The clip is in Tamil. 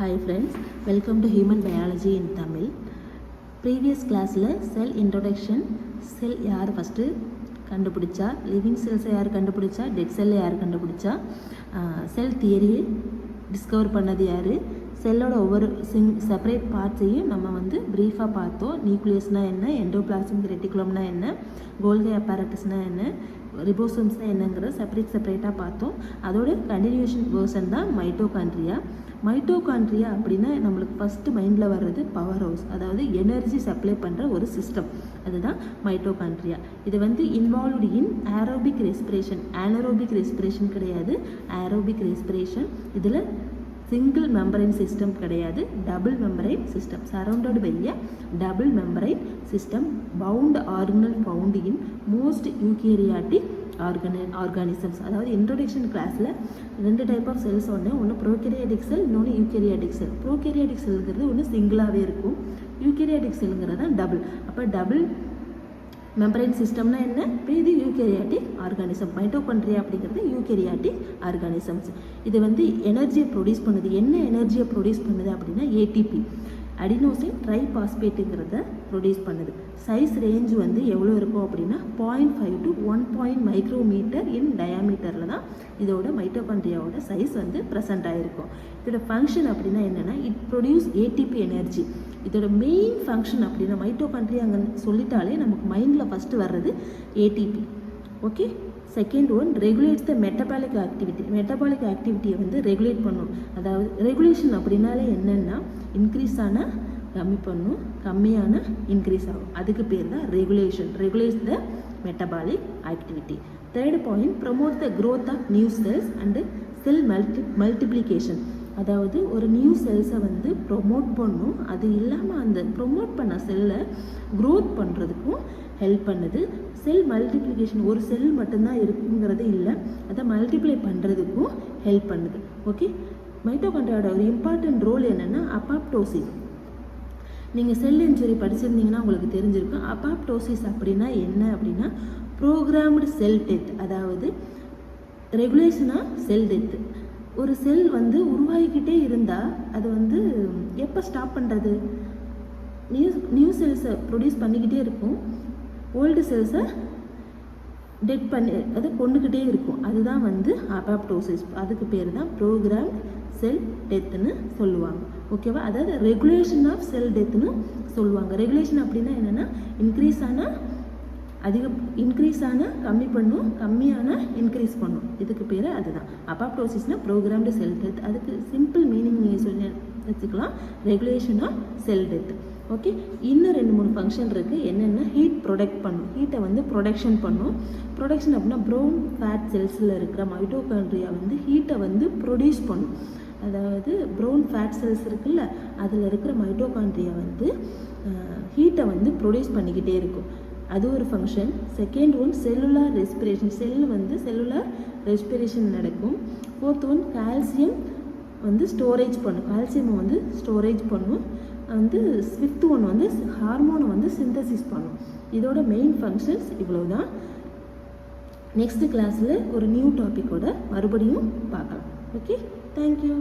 Hi friends, welcome to Human Biology in Tamil. Previous class cell introduction, cell யார் ஃபஸ்ட்டு கண்டுபிடிச்சா, லிவிங் செல்ஸை யார் கண்டுபிடிச்சா, டெட் செல்லை யார் கண்டுபிடிச்சா, செல் தியரியை டிஸ்கவர் பண்ணது யார், செல்லோட ஒவ்வொரு செப்பரேட் பார்ட்ஸையும் நம்ம ப்ரீஃபாக பார்த்தோம். நியூக்ளியஸ்னால் என்ன, எண்டோபிளாசம் ரெட்டிகுலம்னா என்ன, கோல்கி அப்பேரட்டஸ்னால் என்ன, ரிபோசோம்ஸ்னால் என்னங்கிறத செப்பரேட்டாக பார்த்தோம். அதோட கண்டினியூஷன் வேர்ஷன் தான் மைட்டோகாண்ட்ரியா. மைட்டோகாண்ட்ரியா அப்படின்னா நம்மளுக்கு ஃபஸ்ட்டு மைண்டில் வர்றது பவர் ஹவுஸ், அதாவது எனர்ஜி சப்ளை பண்ணுற ஒரு சிஸ்டம், அதுதான் மைட்டோகாண்ட்ரியா. இது involved in aerobic respiration, anaerobic respiration கிடையாது, ஏரோபிக் ரெஸ்பிரேஷன். இதில் சிங்கிள் மெம்பரைன் சிஸ்டம் கிடையாது, double membrane system, surrounded by a double membrane system, bound organelle found in most eukaryotic organisms. அதாவது இன்ட்ரோடக்ஷன் கிளாஸில் 2 டைப் ஆஃப் செல்ஸ் ஒன்று ப்ரோகேரியாட்டிக் செல், இன்னொன்று யூகேரியாட்டிக் செல். ப்ரோகேரியாட்டிக் செல்ங்கிறது ஒன்று சிங்கிளாகவே இருக்கும், யூகேரியாட்டிக் செல்ங்கிறது தான் டபுள். அப்போ டபுள் மெம்பரைன் சிஸ்டம்னா என்ன, இப்போ இது யூகேரியாட்டிக் ஆர்கானிசம். மைட்டோகாண்ட்ரியா அப்படிங்கிறது யூகேரியாட்டிக் ஆர்கானிசம்ஸ். இது எனர்ஜியை ப்ரொடியூஸ் பண்ணுது. என்ன எனர்ஜியை ப்ரொடியூஸ் பண்ணுது அப்படின்னா ஏடிபி, அடினோசின் ட்ரைபாஸ்பேட்டுங்கிறத ப்ரொடியூஸ் பண்ணுது. சைஸ் ரேஞ்ச் எவ்வளோ இருக்கும் அப்படின்னா 0.5 to 1 மைக்ரோமீட்டர் இன் டயாமீட்டரில் தான் இதோட மைட்டோகாண்ட்ரியாவோட சைஸ் ப்ரெசென்ட் ஆகிருக்கும். இதோட ஃபங்க்ஷன் அப்படின்னா என்னென்னா இட் ப்ரொடியூஸ் ஏடிபி எனர்ஜி. இதோட மெயின் ஃபங்க்ஷன் அப்படின்னா மைட்டோகாண்ட்ரியா அங்கே சொல்லிட்டாலே நமக்கு மைண்டில் ஃபஸ்ட்டு வர்றது ATP. Okay, second one regulates the metabolic activity. Metabolic ஆக்டிவிட்டியை ரெகுலேட் பண்ணும். அதாவது ரெகுலேஷன் அப்படின்னாலே என்னென்னா இன்க்ரீஸ் ஆனால் கம்மி பண்ணும், கம்மியான இன்க்ரீஸ் ஆகும், அதுக்கு பேர் தான் regulation. Regulates the metabolic activity. Third point promote the growth of new cells and cell multiplication. அதாவது ஒரு நியூ செல்ஸை ப்ரொமோட் பண்ணும், அது இல்லாமல் அந்த ப்ரொமோட் பண்ண செல்லை க்ரோத் பண்ணுறதுக்கும் ஹெல்ப் பண்ணுது. செல் மல்டிப்ளிகேஷன், ஒரு செல் மட்டும்தான் இருக்குங்கிறது இல்லை, அதை மல்டிப்ளை பண்ணுறதுக்கும் ஹெல்ப் பண்ணுது. ஓகே, மைட்டோகாண்ட்ரியாவோட ஒரு இம்பார்ட்டன்ட் ரோல் என்னென்னா அபாப்டோசிஸ். நீங்கள் செல் இன்ஜுரி படிச்சிருந்தீங்கன்னா உங்களுக்கு தெரிஞ்சிருக்கும். அபாப்டோசிஸ் அப்படின்னா என்ன அப்படின்னா ப்ரோக்ராம்டு செல் டெத், அதாவது ரெகுலேஷனாக செல் டெத்து. ஒரு செல் உருவாகிக்கிட்டே இருந்தால் அது எப்போ ஸ்டாப் பண்ணுறது, நியூ செல்ஸை ப்ரொடியூஸ் பண்ணிக்கிட்டே இருக்கும், ஓல்டு செல்ஸை டெட் பண்ணி அதை கொண்டுக்கிட்டே இருக்கும், அதுதான் அபாப்டோசிஸ். அதுக்கு பேர் தான் ப்ரோக்ராம் செல் டெத்துன்னு சொல்லுவாங்க. ஓகேவா, அதாவது ரெகுலேஷன் ஆஃப் செல் டெத்துன்னு சொல்லுவாங்க. ரெகுலேஷன் அப்படின்னா என்னென்னா இன்க்ரீஸ் ஆனால் கம்மி பண்ணும், கம்மியான இன்க்ரீஸ் பண்ணும், இதுக்கு பேர் அதுதான் அபாப்டோசிஸ்னால் ப்ரோக்ராம்டு செல் டெத். அதுக்கு சிம்பிள் மீனிங் நீங்கள் சொல்லி வச்சுக்கலாம், regulation of cell death. Okay, இன்னும் 2-3 ஃபங்க்ஷன் இருக்குது. என்னென்னா ஹீட் ப்ரொடக்ட் பண்ணும், ஹீட்டை ப்ரொடக்ஷன் பண்ணும். ப்ரொடக்ஷன் அப்படின்னா ப்ரௌன் ஃபேட் செல்ஸில் இருக்கிற மைட்டோகாண்ட்ரியா ஹீட்டை ப்ரொடியூஸ் பண்ணும். அதாவது ப்ரௌன் ஃபேட் செல்ஸ் இருக்குல்ல, அதில் இருக்கிற மைட்டோகாண்ட்ரியா ஹீட்டை ப்ரொடியூஸ் பண்ணிக்கிட்டே இருக்கும், அது ஒரு function. Second one cellular respiration, cellular respiration நடக்கும். ஃபோர்த் ஒன் கால்சியம் ஸ்டோரேஜ் பண்ணும், கால்சியம் ஸ்டோரேஜ் பண்ணும். ஃபிஃப்த் ஒன் ஹார்மோனை சிந்தசிஸ் பண்ணும். இதோட மெயின் ஃபங்க்ஷன்ஸ் இவ்வளோ தான். நெக்ஸ்ட் கிளாஸில் ஒரு நியூ டாப்பிக்கோட மறுபடியும் பார்க்கலாம். Okay, thank you.